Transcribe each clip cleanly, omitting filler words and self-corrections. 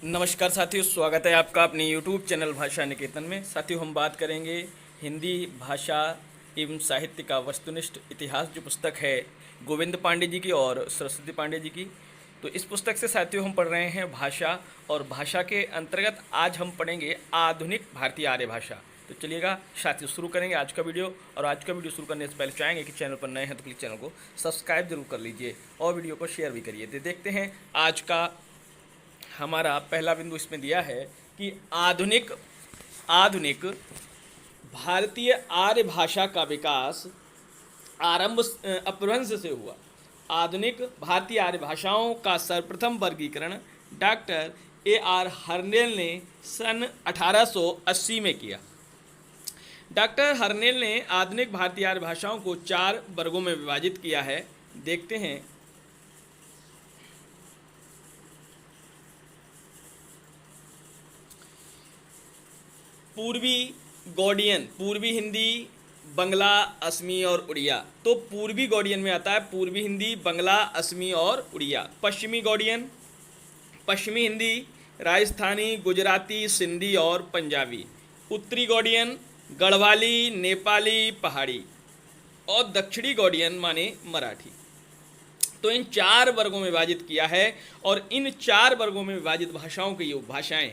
नमस्कार साथियों, स्वागत है आपका अपने YouTube चैनल भाषा निकेतन में। साथियों, हम बात करेंगे हिंदी भाषा एवं साहित्य का वस्तुनिष्ठ इतिहास, जो पुस्तक है गोविंद पांडे जी की और सरस्वती पांडे जी की। तो इस पुस्तक से साथियों हम पढ़ रहे हैं भाषा, और भाषा के अंतर्गत आज हम पढ़ेंगे आधुनिक भारतीय आर्य भाषा। तो चलिएगा साथियों, शुरू करेंगे आज का वीडियो। और आज का वीडियो शुरू करने से पहले चाहेंगे कि चैनल पर नए हैं तो प्लीज़ चैनल को सब्सक्राइब जरूर कर लीजिए और वीडियो को शेयर भी करिए। तो देखते हैं आज का हमारा पहला बिंदु इसमें दिया है कि आधुनिक आधुनिक भारतीय आर्य भाषा का विकास आरंभ अपभ्रंश से हुआ। आधुनिक भारतीय आर्य भाषाओं का सर्वप्रथम वर्गीकरण डॉक्टर A.R. हर्नेल ने सन 1880 में किया। डॉक्टर हर्नेल ने आधुनिक भारतीय आर्य भाषाओं को 4 वर्गों में विभाजित किया है। देखते हैं। पूर्वी गौड़ियन, पूर्वी हिंदी, बंगला, असमी और उड़िया। तो पूर्वी गौड़ियन में आता है पूर्वी हिंदी, बंगला, असमी और उड़िया। पश्चिमी गौड़ियन, पश्चिमी हिंदी, राजस्थानी, गुजराती, सिंधी और पंजाबी। उत्तरी गौड़ियन, गढ़वाली, नेपाली, पहाड़ी। और दक्षिणी गौड़ियन माने मराठी। तो इन 4 वर्गों में विभाजित किया है, और इन 4 वर्गों में विभाजित भाषाओं की ये उपभाषाएं।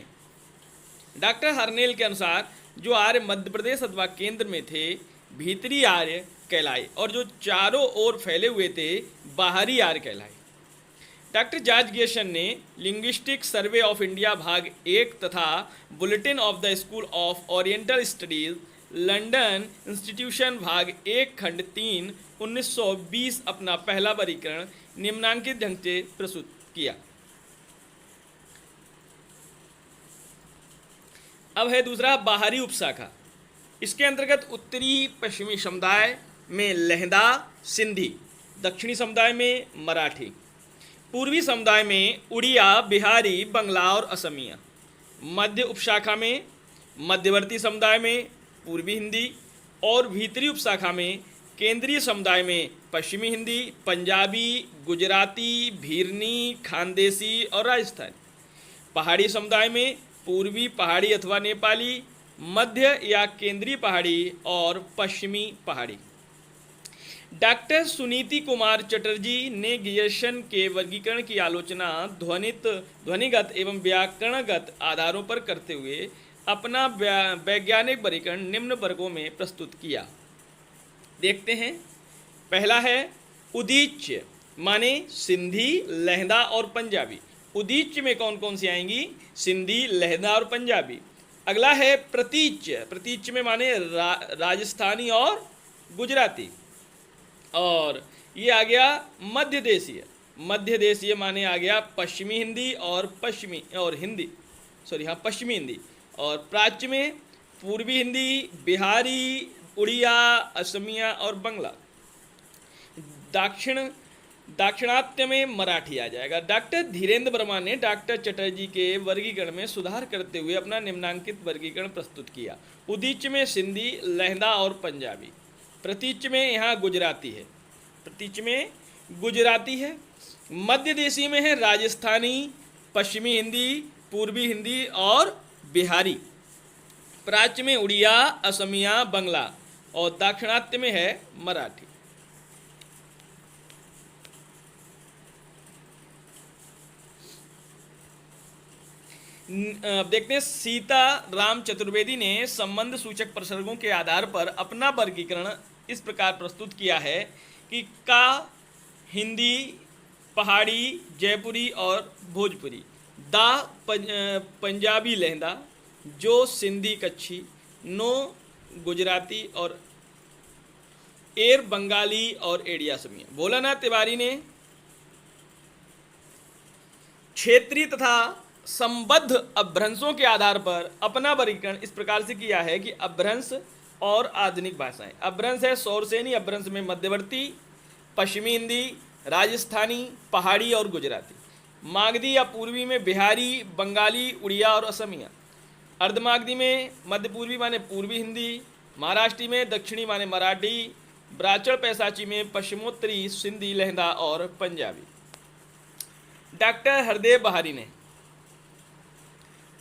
डॉक्टर हर्नेल के अनुसार जो आर्य मध्य प्रदेश अथवा केंद्र में थे भीतरी आर्य कहलाए, और जो चारों ओर फैले हुए थे बाहरी आर्य कहलाए। डॉक्टर जॉर्ज गेशन ने लिंग्विस्टिक सर्वे ऑफ इंडिया भाग 1 तथा bulletin of the school of oriental studies London institution भाग 1 खंड 3 1920 अपना पहला वर्गीकरण निम्नांकित ढंग से प्रस्तुत किया। अब है दूसरा बाहरी उपशाखा। इसके अंतर्गत उत्तरी पश्चिमी समुदाय में लहंदा, सिंधी, दक्षिणी समुदाय में मराठी, पूर्वी समुदाय में उड़िया, बिहारी, बंगला और असमिया, मध्य उपशाखा में मध्यवर्ती समुदाय में पूर्वी हिंदी, और भीतरी उपशाखा में केंद्रीय समुदाय में पश्चिमी हिंदी, पंजाबी, गुजराती, भीरनी, खानदेशी और राजस्थानी। पहाड़ी समुदाय में पूर्वी पहाड़ी अथवा नेपाली, मध्य या केंद्रीय पहाड़ी और पश्चिमी पहाड़ी। डॉक्टर सुनीति कुमार चटर्जी ने गियर्सन के वर्गीकरण की आलोचना ध्वनिगत एवं व्याकरणगत आधारों पर करते हुए अपना वैज्ञानिक वर्गीकरण निम्न वर्गों में प्रस्तुत किया। देखते हैं। पहला है उदीच्य, माने सिंधी, लहंदा और पंजाबी। उदीच्य में कौन कौन सी आएंगी? सिंधी, लहंदा और पंजाबी। अगला है प्रतीच्य, प्रतीच्य में माने राजस्थानी और गुजराती। और ये आ गया मध्य देशीय, मध्य देशीय माने आ गया पश्चिमी हिंदी और पश्चिमी हिंदी। और प्राच्य में पूर्वी हिंदी, बिहारी, उड़िया, असमिया और बंगला। दाक्षिणात्य में मराठी आ जाएगा। डॉक्टर धीरेन्द्र वर्मा ने डॉक्टर चटर्जी के वर्गीकरण में सुधार करते हुए अपना निम्नांकित वर्गीकरण प्रस्तुत किया। उदीच्य में सिंधी, लहंदा और पंजाबी। प्रतीच्य में यहाँ गुजराती है, प्रतीच्य में गुजराती है। मध्य देशी में है राजस्थानी, पश्चिमी हिंदी, पूर्वी हिंदी और बिहारी। प्राच्य में उड़िया, असमिया, बंगला। और दाक्षिणात्य में है मराठी। देखते हैं। सीता राम चतुर्वेदी ने संबंध सूचक प्रसर्गों के आधार पर अपना वर्गीकरण इस प्रकार प्रस्तुत किया है कि का हिंदी, पहाड़ी, जयपुरी और भोजपुरी। दा पंजाबी लहंदा, जो सिंधी कच्छी, नो गुजराती और एर बंगाली और एड़िया असमिया। भोलानाथ तिवारी ने क्षेत्रीय तथा संबद्ध अपभ्रंशों के आधार पर अपना वर्गीकरण इस प्रकार से किया है कि अपभ्रंश और आधुनिक भाषाएं। अपभ्रंश है सौरसेनी अपभ्रंश में मध्यवर्ती, पश्चिमी हिंदी, राजस्थानी, पहाड़ी और गुजराती। मागधी या पूर्वी में बिहारी, बंगाली, उड़िया और असमिया। अर्धमागधी में मध्य पूर्वी माने पूर्वी हिंदी, महाराष्ट्री में दक्षिणी माने मराठी, ब्राचड़ पैसाची में पश्चिमोत्तरी, सिंधी, लहंदा और पंजाबी। डॉक्टर हरदेव बहारी ने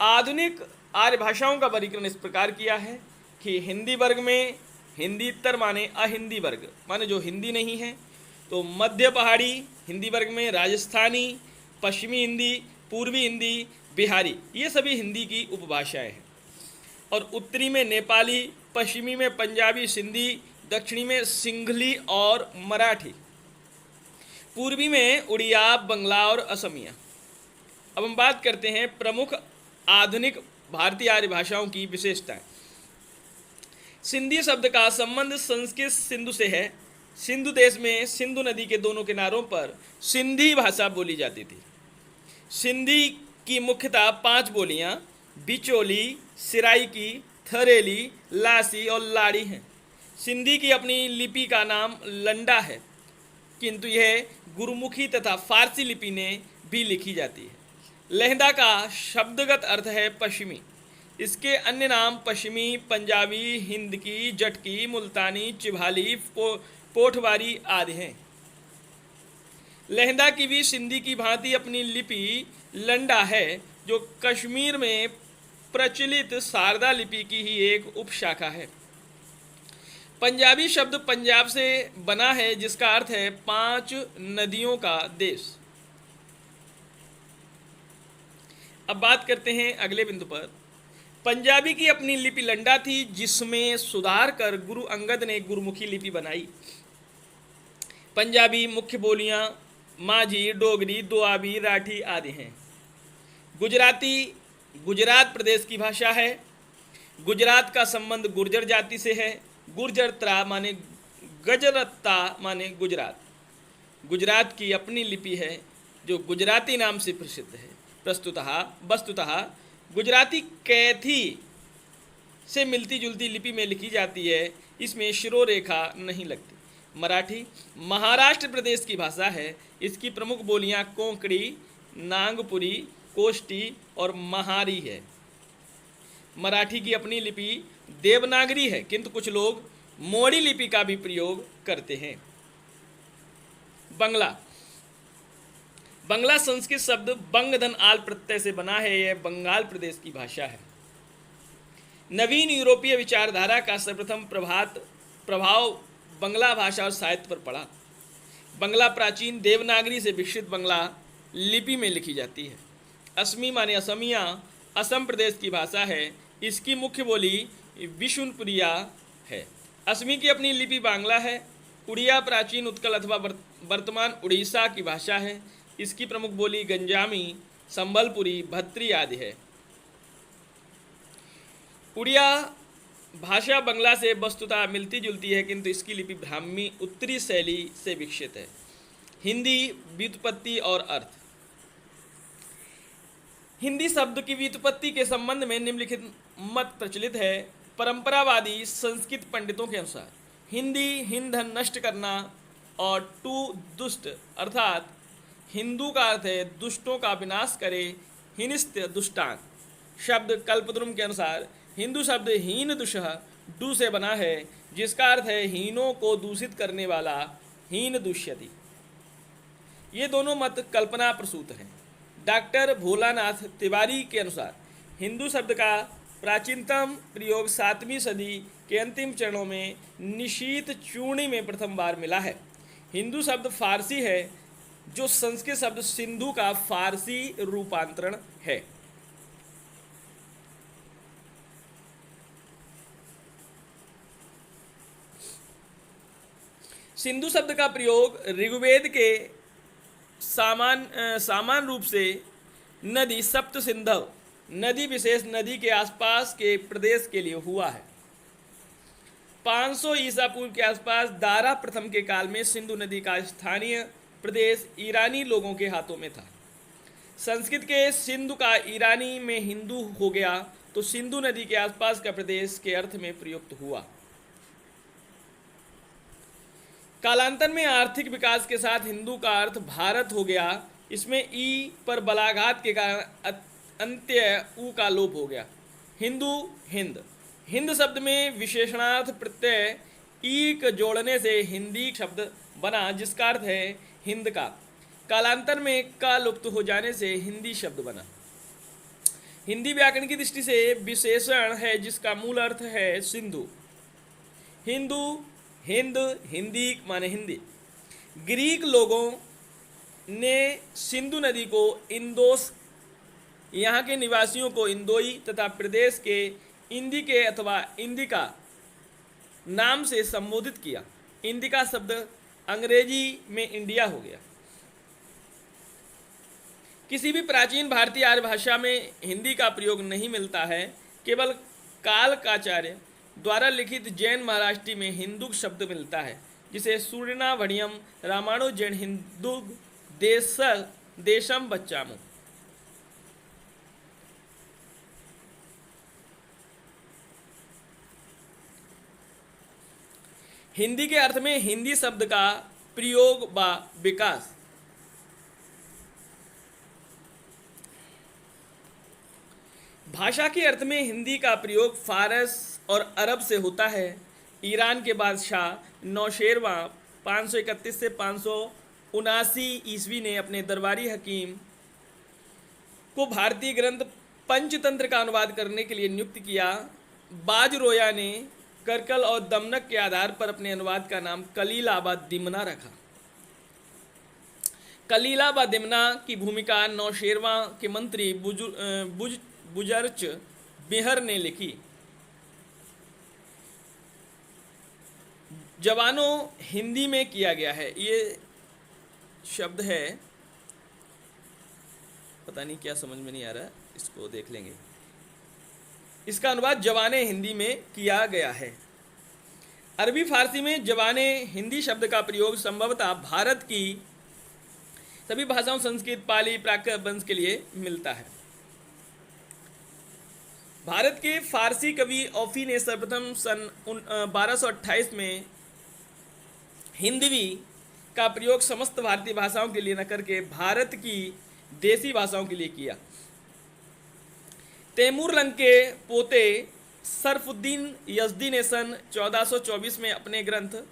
आधुनिक आर्य भाषाओं का वर्गीकरण इस प्रकार किया है कि हिंदी वर्ग में हिंदीतर माने अहिंदी वर्ग माने जो हिंदी नहीं है, तो मध्य पहाड़ी हिंदी वर्ग में राजस्थानी, पश्चिमी हिंदी, पूर्वी हिंदी, बिहारी, ये सभी हिंदी की उपभाषाएं हैं। और उत्तरी में नेपाली, पश्चिमी में पंजाबी, सिंधी, दक्षिणी में सिंघली और मराठी, पूर्वी में उड़िया, बंगला और असमिया। अब हम बात करते हैं प्रमुख आधुनिक भारतीय आर्य भाषाओं की विशेषताएं। सिंधी शब्द का संबंध संस्कृत सिंधु से है। सिंधु देश में सिंधु नदी के दोनों किनारों पर सिंधी भाषा बोली जाती थी। सिंधी की मुख्यतः 5 बोलियां बिचौली, सिराइकी, थरेली, लासी और लाड़ी हैं। सिंधी की अपनी लिपि का नाम लंडा है, किंतु यह गुरुमुखी तथा फारसी लिपि में भी लिखी जाती है। लहंदा का शब्दगत अर्थ है पश्चिमी। इसके अन्य नाम पश्चिमी, पंजाबी, हिंद की, जटकी, मुल्तानी, चिभाली, पोठवारी आदि हैं। लहंदा की भी सिंधी की भांति अपनी लिपि लंडा है, जो कश्मीर में प्रचलित शारदा लिपि की ही एक उपशाखा है। पंजाबी शब्द पंजाब से बना है, जिसका अर्थ है 5 नदियों का देश। अब बात करते हैं अगले बिंदु पर। पंजाबी की अपनी लिपि लंडा थी, जिसमें सुधार कर गुरु अंगद ने गुरुमुखी लिपि बनाई। पंजाबी मुख्य बोलियां माझी, डोगरी, दोआबी, राठी आदि हैं। गुजराती गुजरात प्रदेश की भाषा है। गुजरात का संबंध गुर्जर जाति से है। गुर्जरता माने गजरत्ता माने गुजरात। गुजरात की अपनी लिपि है, जो गुजराती नाम से प्रसिद्ध है। वस्तुतः गुजराती कैथी से मिलती जुलती लिपि में लिखी जाती है, इसमें शिरोरेखा नहीं लगती। मराठी महाराष्ट्र प्रदेश की भाषा है। इसकी प्रमुख बोलियां कोंकणी, नागपुरी, कोष्टी और महारी है। मराठी की अपनी लिपि देवनागरी है, किंतु कुछ लोग मोड़ी लिपि का भी प्रयोग करते हैं। बंगला संस्कृत शब्द बंगधन आल प्रत्यय से बना है। यह बंगाल प्रदेश की भाषा है। नवीन यूरोपीय विचारधारा का सर्वप्रथम प्रभाव बंगला भाषा और साहित्य पर पड़ा। बंगला प्राचीन देवनागरी से विकसित बंगला लिपि में लिखी जाती है। असमी माने असमिया असम प्रदेश की भाषा है। इसकी मुख्य बोली विशुनपुरिया है। असमी की अपनी लिपि बांग्ला है। उड़िया प्राचीन उत्कल अथवा वर्तमान उड़ीसा की भाषा है। इसकी प्रमुख बोली गंजामी, संबलपुरी, भत्री आदि है। उड़िया भाषा बंगला से वस्तुतः मिलती जुलती है, किंतु इसकी लिपि ब्राह्मी उत्तरी शैली से विकसित है। हिंदी व्युत्पत्ति और अर्थ। हिंदी शब्द की व्युत्पत्ति के संबंध में निम्नलिखित मत प्रचलित है। परंपरावादी संस्कृत पंडितों के अनुसार हिंदी हिंदन नष्ट करना और टू दुष्ट अर्थात हिंदू का अर्थ है दुष्टों का विनाश करे, हिनिस्त्य दुष्टान। शब्द कल्पद्रुम के अनुसार हिंदू शब्द हीन दुषः डू से बना है, जिसका अर्थ है हीनों को दूषित करने वाला, हीन दुष्यति। ये दोनों मत कल्पना प्रसूत हैं। डॉक्टर भोलानाथ तिवारी के अनुसार हिंदू शब्द का प्राचीनतम प्रयोग 7वीं सदी के अंतिम चरणों में निशीत चूर्णी में प्रथम बार मिला है। हिंदू शब्द फारसी है, जो संस्कृत शब्द सिंधु का फारसी रूपांतरण है। सिंधु शब्द का प्रयोग ऋग्वेद के सामान्य रूप से नदी सप्त सिंधव नदी विशेष नदी के आसपास के प्रदेश के लिए हुआ है। 500 ईसा पूर्व के आसपास दारा प्रथम के काल में सिंधु नदी का स्थानीय प्रदेश ईरानी लोगों के हाथों में था। संस्कृत के सिंधु का ईरानी में हिंदू हो गया, तो सिंधु नदी के आसपास का प्रदेश के अर्थ में प्रयुक्त हुआ। कालांतर में आर्थिक विकास के साथ हिंदू का अर्थ भारत हो गया। इसमें ई पर बलाघात के कारण अंत्य ऊ का लोप हो गया। हिंदू हिंद हिंद शब्द में विशेषणार्थ प्रत्यय ईक जोड़ने से हिंदी शब्द बना, जिसका अर्थ है हिंद का। कालांतर में का लुप्त हो जाने से हिंदी शब्द बना। हिंदी व्याकरण की दृष्टि से विशेषण है जिसका मूल अर्थ है सिंधु। हिंदू, हिंद, हिंदी माने हिंदी। ग्रीक लोगों ने सिंधु नदी को इंदोस, यहाँ के निवासियों को इंदोई तथा प्रदेश के इंदिके अथवा इंदिका नाम से संबोधित किया। इंदिका शब्द अंग्रेजी में इंडिया हो गया। किसी भी प्राचीन भारतीय आर्य भाषा में हिंदी का प्रयोग नहीं मिलता है। केवल कालकाचार्य द्वारा लिखित जैन महाराष्ट्री में हिंदू शब्द मिलता है, जिसे सूर्णावड़ियम रामाणु जैन हिंदू देशम बच्चामु। हिंदी के अर्थ में हिंदी शब्द का प्रयोग व विकास। भाषा के अर्थ में हिंदी का प्रयोग फारस और अरब से होता है। ईरान के बादशाह नौशेरवां 531 से 579 ईस्वी ने अपने दरबारी हकीम को भारतीय ग्रंथ पंचतंत्र का अनुवाद करने के लिए नियुक्त किया। बाजरोया ने करकल और दमनक के आधार पर अपने अनुवाद का नाम कलीला व दिमना रखा। कलीला व दिमना की भूमिका नौशेरवां के मंत्री बुजर्च बेहर ने लिखी। जवानों हिंदी में किया गया है, ये शब्द है, पता नहीं क्या समझ में नहीं आ रहा, इसको देख लेंगे। इसका अनुवाद जवाने हिंदी में किया गया है। अरबी फारसी में जवाने हिंदी शब्द का प्रयोग संभवतः भारत की सभी भाषाओं संस्कृत, पाली, प्राकृत वंश के लिए मिलता है। भारत के फारसी कवि औफी ने सर्वप्रथम सन 1228 में हिंदवी का प्रयोग समस्त भारतीय भाषाओं के लिए न करके भारत की देसी भाषाओं के लिए किया। तैमूरलंग के पोते सरफुद्दीन यजदी ने सन 1424 में अपने ग्रंथ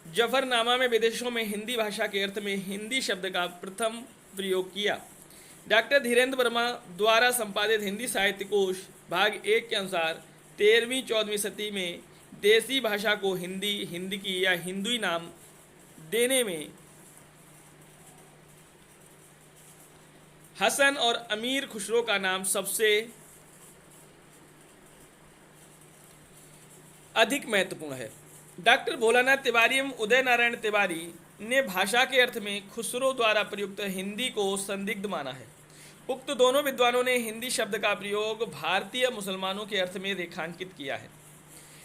जफरनामा में विदेशों में हिंदी भाषा के अर्थ में हिंदी शब्द का प्रथम प्रयोग किया। डॉक्टर धीरेन्द्र वर्मा द्वारा संपादित हिंदी साहित्य कोश भाग 1 के अनुसार 13वीं-14वीं सदी में देसी भाषा को हिंदी, हिंदकी या हिंदुई नाम देने में हसन और अमीर खुसरो का नाम सबसे अधिक महत्वपूर्ण है। डॉक्टर भोलानाथ तिवारी एवं उदय नारायण तिवारी ने भाषा के अर्थ में खुसरो द्वारा प्रयुक्त हिंदी को संदिग्ध माना है। उक्त दोनों विद्वानों ने हिंदी शब्द का प्रयोग भारतीय मुसलमानों के अर्थ में रेखांकित किया है।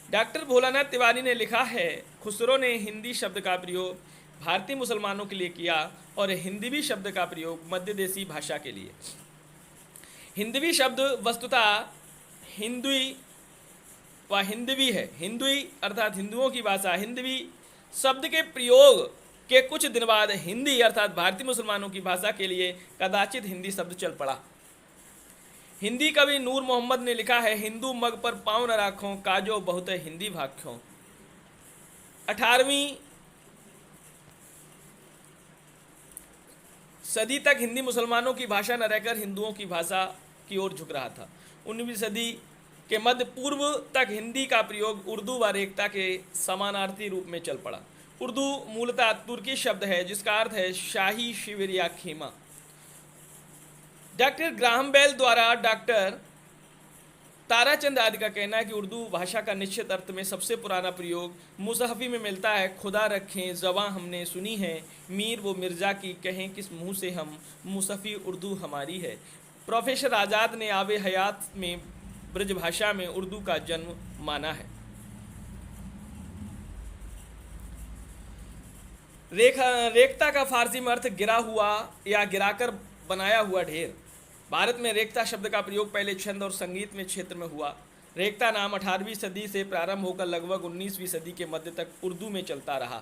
डॉक्टर भोलानाथ तिवारी ने लिखा है, खुसरो ने हिंदी शब्द का प्रयोग भारतीय मुसलमानों के लिए किया और हिंदवी शब्द का प्रयोग मध्य देशी भाषा के लिए। हिंदवी शब्द वस्तुतः हिंदुई व हिंदवी है। हिंदुई अर्थात हिंदुओं की भाषा। हिंदवी शब्द के प्रयोग के कुछ दिन बाद हिंदी अर्थात भारतीय मुसलमानों की भाषा के लिए कदाचित हिंदी शब्द चल पड़ा। हिंदी कवि नूर मोहम्मद ने लिखा है, हिंदू मग पर पाँव न राखों, काजो बहुत हिंदी भाख्यों। 18वीं सदी तक हिंदी मुसलमानों की भाषा न रहकर हिंदुओं की भाषा की ओर झुक रहा था। 19वीं सदी के मध्य पूर्व तक हिंदी का प्रयोग उर्दू व रेखता के समानार्थी रूप में चल पड़ा। उर्दू मूलतः तुर्की शब्द है जिसका अर्थ है शाही शिविर या खेमा। डॉक्टर ग्राहम बेल द्वारा डॉक्टर ताराचंद आदि का कहना है कि उर्दू भाषा का निश्चित अर्थ में सबसे पुराना प्रयोग मुसहफ़ी में मिलता है। खुदा रखें ज़बां हमने सुनी है, मीर वो मिर्ज़ा की कहें किस मुँह से हम, मुसहफ़ी उर्दू हमारी है। प्रोफेसर आज़ाद ने आवे हयात में ब्रज भाषा में उर्दू का जन्म माना है। रेखता का फारसी में अर्थ गिरा हुआ या गिराकर बनाया हुआ ढेर। भारत में रेखता शब्द का प्रयोग पहले छंद और संगीत में क्षेत्र में हुआ। रेखता नाम 18वीं सदी से प्रारंभ होकर लगभग 19वीं सदी के मध्य तक उर्दू में चलता रहा।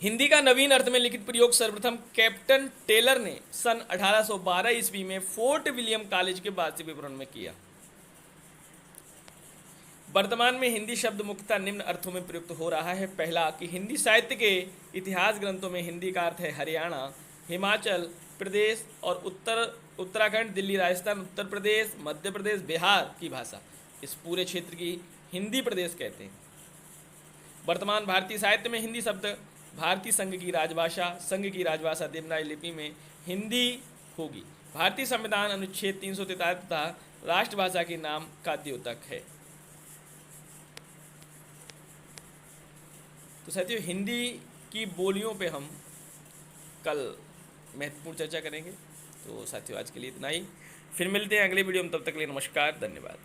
हिंदी का नवीन अर्थ में लिखित प्रयोग सर्वप्रथम कैप्टन टेलर ने सन 1812 ईस्वी में फोर्ट विलियम कॉलेज के वार्षिक विवरण में किया। वर्तमान में हिंदी शब्द मुख्यतः निम्न अर्थों में प्रयुक्त हो रहा है। पहला कि हिंदी साहित्य के इतिहास ग्रंथों में हिंदी का अर्थ है हरियाणा, हिमाचल, प्रदेश और उत्तराखंड, दिल्ली, राजस्थान, उत्तर प्रदेश, मध्य प्रदेश, बिहार की भाषा, इस पूरे क्षेत्र की हिंदी प्रदेश कहते हैं। वर्तमान भारतीय साहित्य में हिंदी शब्द भारतीय संघ की राजभाषा देवनागरी लिपि में हिंदी होगी। भारतीय संविधान अनुच्छेद 343 तथा राष्ट्रभाषा के नाम का द्योतक है। तो साथियों, हिंदी की बोलियों पे हम कल महत्वपूर्ण चर्चा करेंगे। तो साथियों, आज के लिए इतना ही। फिर मिलते हैं अगले वीडियो में, तब तक के लिए नमस्कार, धन्यवाद।